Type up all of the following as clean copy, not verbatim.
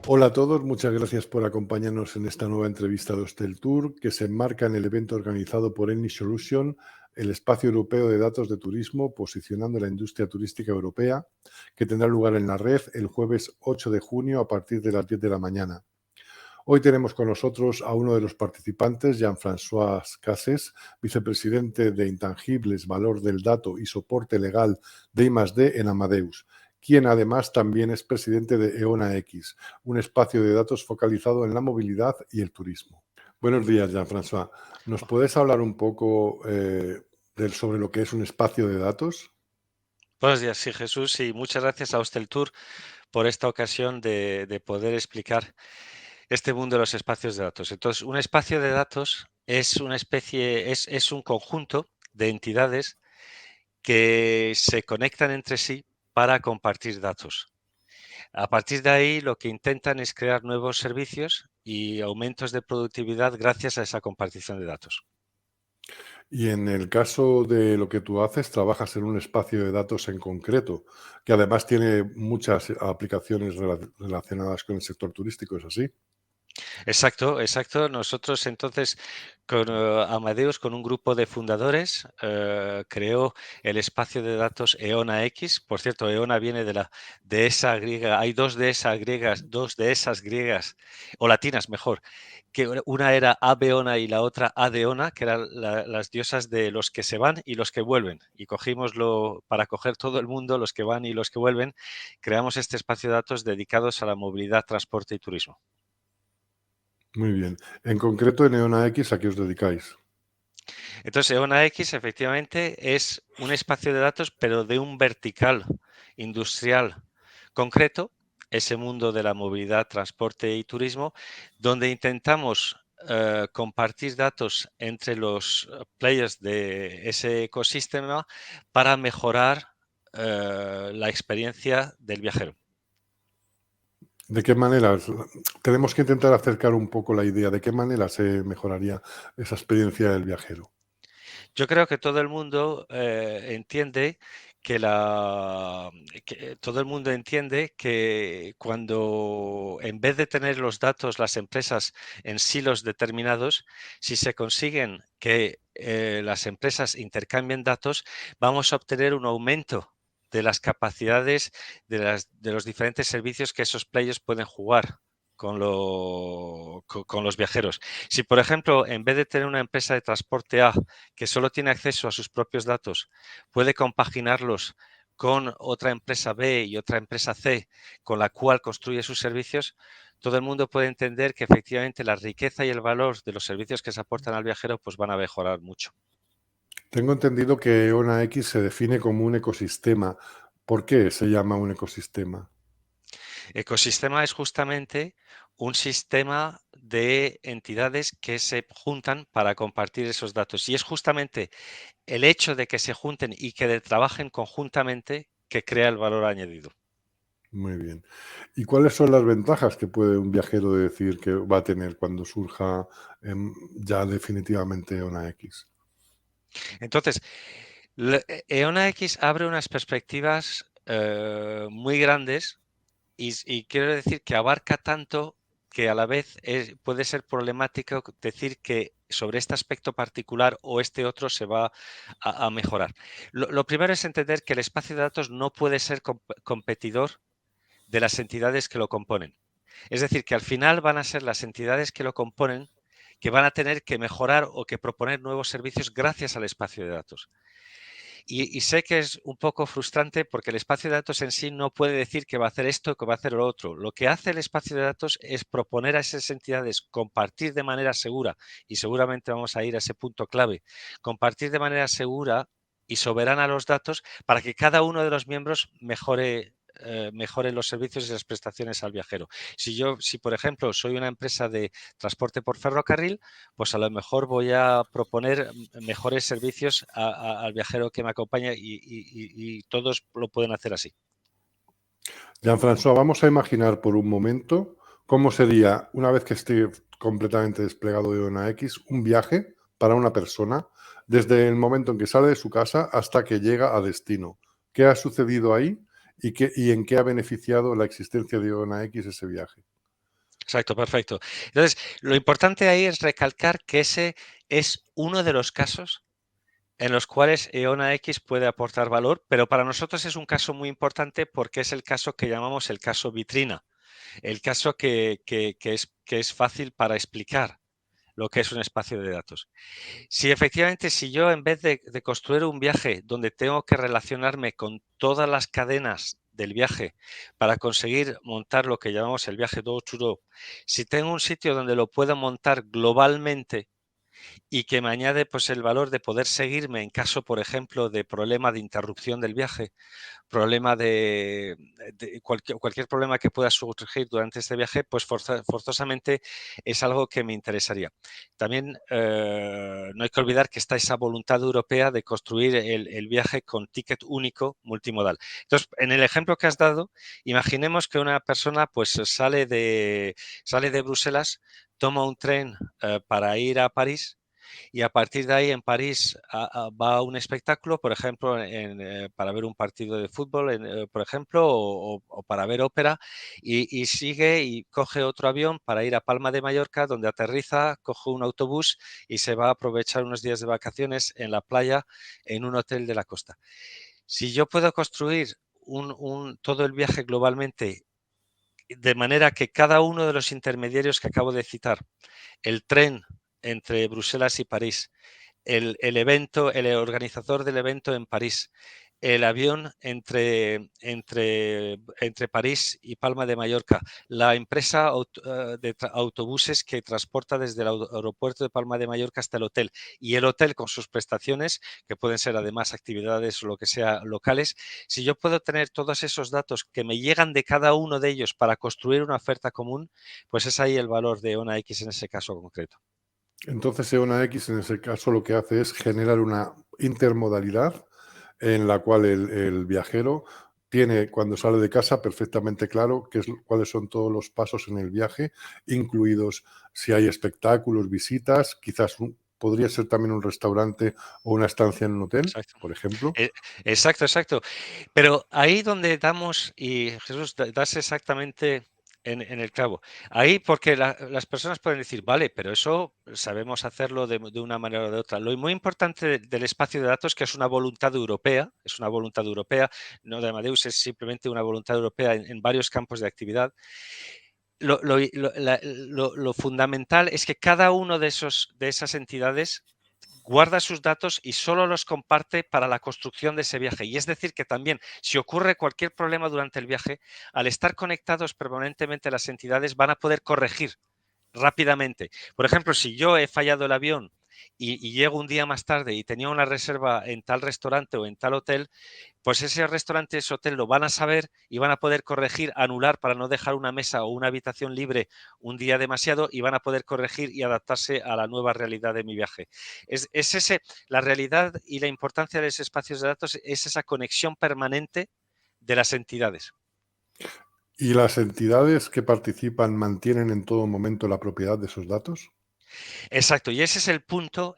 Hola a todos, muchas gracias por acompañarnos en esta nueva entrevista de Hostel Tour, que se enmarca en el evento organizado por Eni Solution, el espacio europeo de datos de turismo, posicionando la industria turística europea, que tendrá lugar en la red el jueves 8 de junio a partir de las 10 de la mañana. Hoy tenemos con nosotros a uno de los participantes, Jean-François Cases, vicepresidente de Intangibles, Valor del Dato y Soporte Legal de I+D en Amadeus, quien además también es presidente de EONA X, un espacio de datos focalizado en la movilidad y el turismo. Buenos días, Jean-François. ¿Nos puedes hablar un poco sobre lo que es un espacio de datos? Buenos días, sí, Jesús, y muchas gracias a Hostel Tour por esta ocasión de poder explicar este mundo de los espacios de datos. Entonces, un espacio de datos es una especie, es un conjunto de entidades que se conectan entre sí para compartir datos. A partir de ahí, lo que intentan es crear nuevos servicios y aumentos de productividad gracias a esa compartición de datos. Y en el caso de lo que tú haces, trabajas en un espacio de datos en concreto, que además tiene muchas aplicaciones relacionadas con el sector turístico, ¿es así? Exacto, exacto. Nosotros entonces con Amadeus, con un grupo de fundadores, creó el espacio de datos EONA X. Por cierto, EONA viene de la dehesa griega. Hay dos dehesas griegas, o latinas mejor, que una era Abeona y la otra Adeona, que eran las diosas de los que se van y los que vuelven. Y cogimoslo para coger todo el mundo, los que van y los que vuelven, creamos este espacio de datos dedicados a la movilidad, transporte y turismo. Muy bien. En concreto, en EONA X, ¿a qué os dedicáis? Entonces, EONA X efectivamente es un espacio de datos, pero de un vertical industrial concreto, ese mundo de la movilidad, transporte y turismo, donde intentamos compartir datos entre los players de ese ecosistema para mejorar la experiencia del viajero. ¿De qué manera? Tenemos que intentar acercar un poco la idea de qué manera se mejoraría esa experiencia del viajero. Yo creo que todo el mundo entiende todo el mundo entiende que cuando en vez de tener los datos las empresas en silos determinados, si se consiguen que las empresas intercambien datos, vamos a obtener un aumento de las capacidades de los diferentes servicios que esos players pueden jugar con los viajeros. Si, por ejemplo, en vez de tener una empresa de transporte A que solo tiene acceso a sus propios datos, puede compaginarlos con otra empresa B y otra empresa C con la cual construye sus servicios, todo el mundo puede entender que efectivamente la riqueza y el valor de los servicios que se aportan al viajero pues van a mejorar mucho. Tengo entendido que EONA X se define como un ecosistema. ¿Por qué se llama un ecosistema? Ecosistema es justamente un sistema de entidades que se juntan para compartir esos datos. Y es justamente el hecho de que se junten y que trabajen conjuntamente que crea el valor añadido. Muy bien. ¿Y cuáles son las ventajas que puede un viajero decir que va a tener cuando surja ya definitivamente EONA X? Entonces, EONA X abre unas perspectivas muy grandes y quiero decir que abarca tanto que a la vez puede ser problemático decir que sobre este aspecto particular o este otro se va a mejorar. Lo primero es entender que el espacio de datos no puede ser competidor de las entidades que lo componen. Es decir, que al final van a ser las entidades que lo componen que van a tener que mejorar o que proponer nuevos servicios gracias al espacio de datos. Y sé que es un poco frustrante porque el espacio de datos en sí no puede decir que va a hacer esto, que va a hacer lo otro. Lo que hace el espacio de datos es proponer a esas entidades compartir de manera segura, y seguramente vamos a ir a ese punto clave, compartir de manera segura y soberana los datos para que cada uno de los miembros mejore los servicios y las prestaciones al viajero. Si por ejemplo soy una empresa de transporte por ferrocarril, pues a lo mejor voy a proponer mejores servicios al viajero que me acompaña y todos lo pueden hacer así. Jean-François, vamos a imaginar por un momento cómo sería, una vez que esté completamente desplegado EONA X, un viaje para una persona desde el momento en que sale de su casa hasta que llega a destino. ¿Qué ha sucedido ahí y en qué ha beneficiado la existencia de EONA X ese viaje? Exacto, perfecto. Entonces, lo importante ahí es recalcar que ese es uno de los casos en los cuales Eona X puede aportar valor, pero para nosotros es un caso muy importante porque es el caso que llamamos el caso vitrina, el caso que es fácil para explicar lo que es un espacio de datos. Si efectivamente, si yo en vez de construir un viaje donde tengo que relacionarme con todas las cadenas del viaje para conseguir montar lo que llamamos el viaje door to door, si tengo un sitio donde lo puedo montar globalmente y que me añade pues el valor de poder seguirme en caso, por ejemplo, de problema de interrupción del viaje, problema de cualquier problema que pueda surgir durante este viaje, pues forzosamente es algo que me interesaría. También no hay que olvidar que está esa voluntad europea de construir el viaje con ticket único multimodal. Entonces, en el ejemplo que has dado, imaginemos que una persona pues sale de Bruselas, toma un tren para ir a París y a partir de ahí en París va a un espectáculo, por ejemplo, para ver un partido de fútbol, por ejemplo, o para ver ópera, y sigue y coge otro avión para ir a Palma de Mallorca, donde aterriza, coge un autobús y se va a aprovechar unos días de vacaciones en la playa en un hotel de la costa. Si yo puedo construir todo el viaje globalmente de manera que cada uno de los intermediarios que acabo de citar, el tren entre Bruselas y París, el organizador del evento en París, el avión entre París y Palma de Mallorca, la empresa de autobuses que transporta desde el aeropuerto de Palma de Mallorca hasta el hotel y el hotel con sus prestaciones, que pueden ser además actividades o lo que sea locales. Si yo puedo tener todos esos datos que me llegan de cada uno de ellos para construir una oferta común, pues es ahí el valor de ONA X en ese caso concreto. Entonces, EONA X en ese caso lo que hace es generar una intermodalidad en la cual el viajero tiene, cuando sale de casa, perfectamente claro cuáles son todos los pasos en el viaje, incluidos si hay espectáculos, visitas, quizás podría ser también un restaurante o una estancia en un hotel, Exacto. por ejemplo. Exacto, exacto. Pero ahí donde damos, y Jesús, das exactamente en el clavo. Ahí porque las personas pueden decir, vale, pero eso sabemos hacerlo de una manera o de otra. Lo muy importante del espacio de datos, que es una voluntad europea, no de Amadeus, es simplemente una voluntad europea en varios campos de actividad. Lo fundamental es que cada uno de esas entidades guarda sus datos y solo los comparte para la construcción de ese viaje. Y es decir, que también si ocurre cualquier problema durante el viaje, al estar conectados permanentemente las entidades van a poder corregir rápidamente. Por ejemplo, si yo he fallado el avión y llego un día más tarde y tenía una reserva en tal restaurante o en tal hotel, pues ese restaurante, ese hotel lo van a saber y van a poder corregir, anular para no dejar una mesa o una habitación libre un día demasiado y van a poder corregir y adaptarse a la nueva realidad de mi viaje. La realidad y la importancia de los espacios de datos es esa conexión permanente de las entidades. ¿Y las entidades que participan mantienen en todo momento la propiedad de esos datos? Exacto, y ese es el punto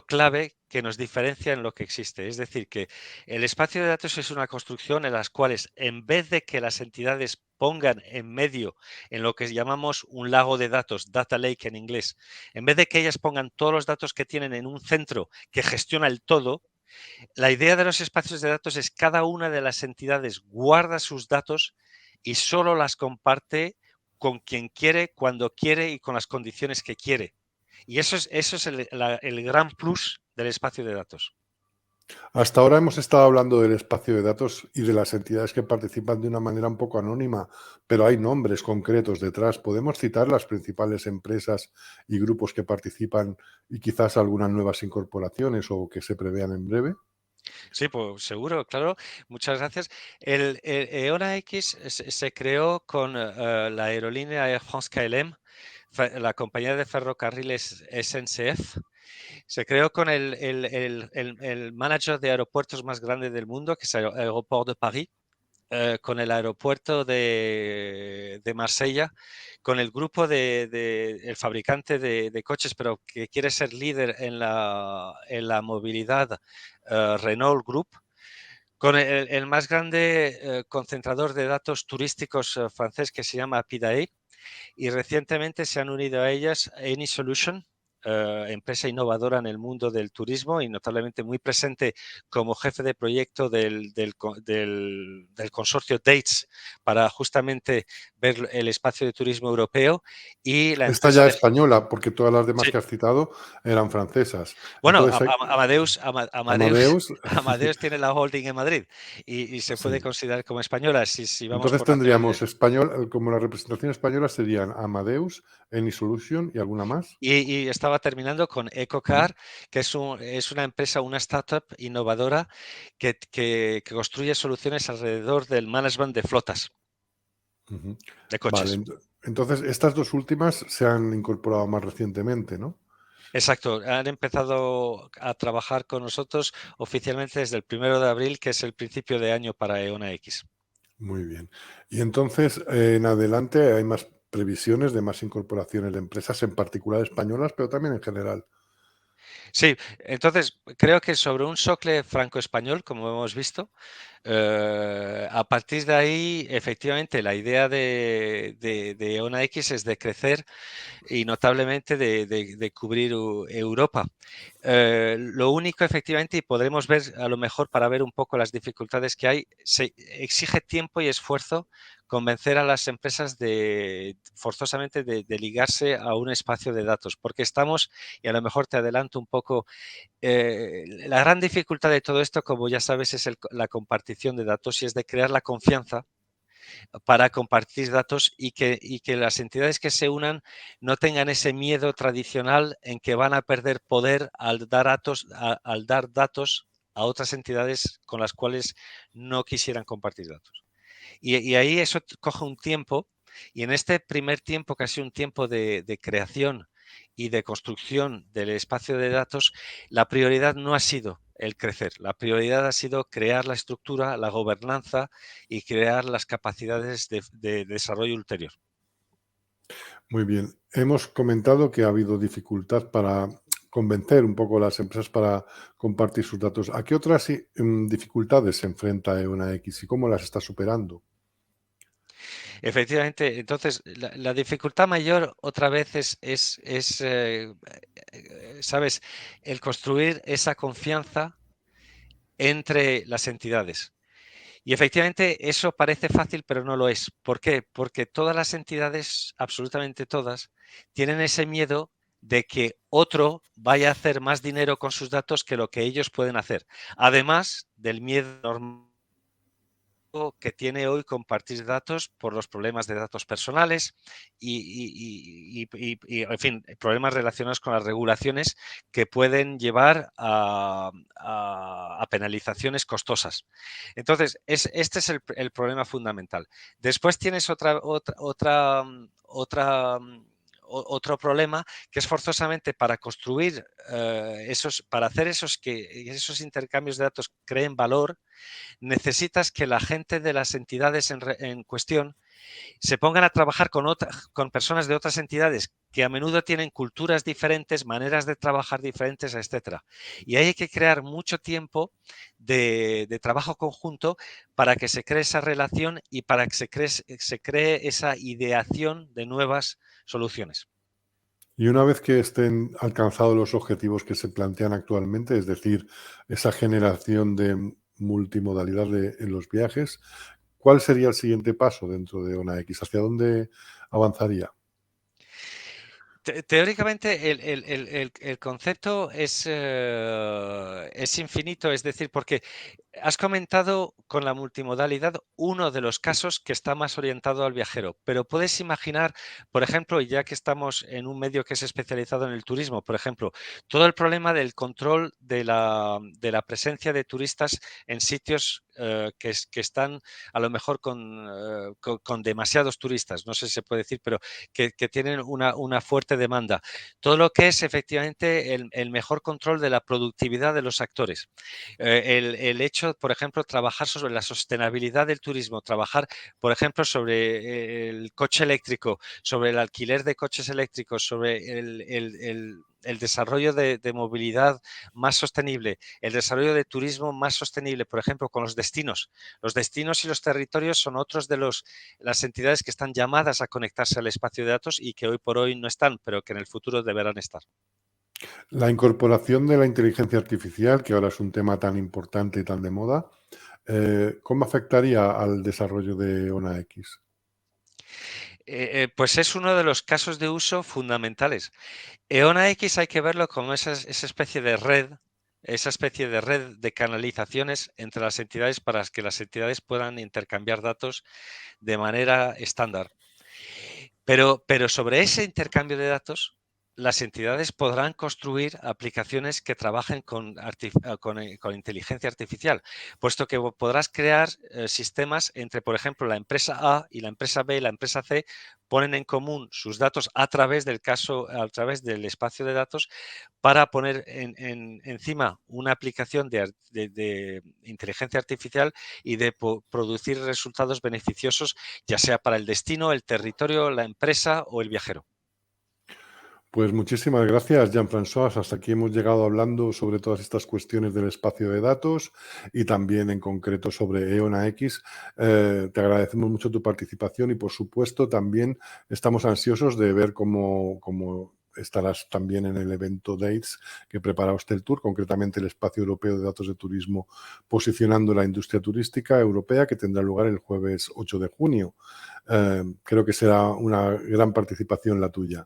clave que nos diferencia en lo que existe. Es decir, que el espacio de datos es una construcción en las cuales, en vez de que las entidades pongan en medio, en lo que llamamos un lago de datos, data lake en inglés, en vez de que ellas pongan todos los datos que tienen en un centro que gestiona el todo, la idea de los espacios de datos es cada una de las entidades guarda sus datos y solo las comparte con quien quiere, cuando quiere y con las condiciones que quiere. Y eso es el gran plus del espacio de datos. Hasta ahora hemos estado hablando del espacio de datos y de las entidades que participan de una manera un poco anónima, pero hay nombres concretos detrás. ¿Podemos citar las principales empresas y grupos que participan y quizás algunas nuevas incorporaciones o que se prevean en breve? Sí, pues seguro, claro. Muchas gracias. El EONA X se creó con la aerolínea Air France KLM, la compañía de ferrocarriles SNCF. Se creó con el manager de aeropuertos más grande del mundo, que es el Aéroport de Paris, con el aeropuerto de Marsella, con el grupo el fabricante de coches, pero que quiere ser líder en la movilidad, Renault Group, con el más grande concentrador de datos turísticos francés que se llama Pidae, y recientemente se han unido a ellas AnySolution, empresa innovadora en el mundo del turismo y notablemente muy presente como jefe de proyecto del consorcio DATES para justamente ver el espacio de turismo europeo y la Esta empresa ya de... española, porque todas las demás Sí. que has citado eran francesas. Bueno, Entonces, Amadeus, Amadeus tiene la holding en Madrid y se puede sí. considerar como española si vamos Entonces por la tendríamos pirámide. español, como la representación española serían Amadeus, AnySolution y alguna más. Y estaba terminando con Ujú, EcoCar, que es una empresa, una startup innovadora que construye soluciones alrededor del management de flotas ujú. de Vale, coches. entonces estas dos últimas se han incorporado más recientemente, ¿no? Exacto, han empezado a trabajar con nosotros oficialmente desde el 1 de abril, que es el principio de año para EONA X. Muy bien. Y entonces, en adelante hay más previsiones de más incorporaciones de empresas, en particular españolas, pero también en general. Sí, entonces creo que sobre un socle franco-español, como hemos visto, a partir de ahí, efectivamente, la idea de ONA X es de crecer y notablemente de cubrir Europa. Lo único, efectivamente, y podremos ver a lo mejor para ver un poco las dificultades que hay, se exige tiempo y esfuerzo convencer a las empresas forzosamente de ligarse a un espacio de datos, porque estamos, y a lo mejor te adelanto un poco, la gran dificultad de todo esto, como ya sabes, es la compartición de datos y es de crear la confianza para compartir datos y que las entidades que se unan no tengan ese miedo tradicional en que van a perder poder al dar datos a otras entidades con las cuales no quisieran compartir datos. Y ahí eso coge un tiempo y en este primer tiempo, que ha sido un tiempo de creación y de construcción del espacio de datos, la prioridad no ha sido el crecer, la prioridad ha sido crear la estructura, la gobernanza y crear las capacidades de desarrollo ulterior. Muy bien. Hemos comentado que ha habido dificultad para convencer un poco a las empresas para compartir sus datos. ¿A qué otras dificultades se enfrenta EONA X y cómo las está superando? Efectivamente, entonces la dificultad mayor otra vez ¿sabes?, el construir esa confianza entre las entidades. Y efectivamente eso parece fácil, pero no lo es. ¿Por qué? Porque todas las entidades, absolutamente todas, tienen ese miedo de que otro vaya a hacer más dinero con sus datos que lo que ellos pueden hacer. Además del miedo normal que tiene hoy compartir datos por los problemas de datos personales en fin, problemas relacionados con las regulaciones que pueden llevar a penalizaciones costosas. Entonces, este es el problema fundamental. Después tienes otro problema, que es forzosamente para construir para hacer esos intercambios de datos creen valor, necesitas que la gente de las entidades en cuestión se pongan a trabajar con personas de otras entidades que a menudo tienen culturas diferentes, maneras de trabajar diferentes, etcétera. Y ahí hay que crear mucho tiempo de trabajo conjunto para que se cree esa relación y para que se cree esa ideación de nuevas soluciones. Y una vez que estén alcanzados los objetivos que se plantean actualmente, es decir, esa generación de multimodalidad en los viajes, ¿cuál sería el siguiente paso dentro de ONA X? ¿Hacia dónde avanzaría? Teóricamente el concepto es infinito, es decir, porque has comentado con la multimodalidad uno de los casos que está más orientado al viajero, pero puedes imaginar, por ejemplo, y ya que estamos en un medio que es especializado en el turismo, por ejemplo, todo el problema del control de la presencia de turistas en sitios que están a lo mejor con demasiados turistas, no sé si se puede decir, pero que tienen una fuerte demanda. Todo lo que es efectivamente el mejor control de la productividad de los actores. El hecho, por ejemplo, trabajar sobre la sostenibilidad del turismo, trabajar, por ejemplo, sobre el coche eléctrico, sobre el alquiler de coches eléctricos, sobre el desarrollo de movilidad más sostenible, el desarrollo de turismo más sostenible, por ejemplo, con los destinos. Los destinos y los territorios son otros de las entidades que están llamadas a conectarse al espacio de datos y que hoy por hoy no están, pero que en el futuro deberán estar. La incorporación de la inteligencia artificial, que ahora es un tema tan importante y tan de moda, ¿cómo afectaría al desarrollo de ONA X? Pues es uno de los casos de uso fundamentales. EONA X hay que verlo como esa especie de red, esa especie de red de canalizaciones entre las entidades para que las entidades puedan intercambiar datos de manera estándar. Pero sobre ese intercambio de datos, las entidades podrán construir aplicaciones que trabajen con inteligencia artificial, puesto que podrás crear sistemas entre, por ejemplo, la empresa A y la empresa B y la empresa C ponen en común sus datos a través del espacio de datos para poner encima una aplicación de inteligencia artificial y de producir resultados beneficiosos, ya sea para el destino, el territorio, la empresa o el viajero. Pues muchísimas gracias, Jean-François. Hasta aquí hemos llegado hablando sobre todas estas cuestiones del espacio de datos y también en concreto sobre EONA X. Te agradecemos mucho tu participación y, por supuesto, también estamos ansiosos de ver cómo estarás también en el evento DATES que prepara Hosteltour, concretamente el Espacio Europeo de Datos de Turismo, posicionando la industria turística europea, que tendrá lugar el jueves 8 de junio. Creo que será una gran participación la tuya.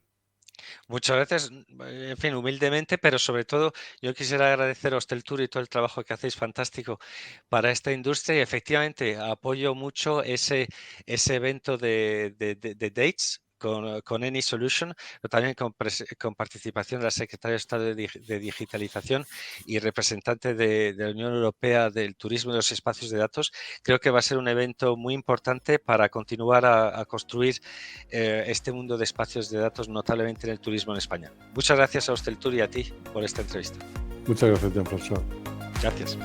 Muchas veces, en fin, humildemente, pero sobre todo yo quisiera agradecer a Hosteltour y todo el trabajo que hacéis fantástico para esta industria y efectivamente apoyo mucho ese evento de Dates con Any Solution, pero también con participación de la Secretaria de Estado de Digitalización y representante de la Unión Europea del Turismo y los Espacios de Datos. Creo que va a ser un evento muy importante para continuar a construir este mundo de espacios de datos notablemente en el turismo en España. Muchas gracias a Hosteltour y a ti por esta entrevista. Muchas gracias, Jean-François. Gracias.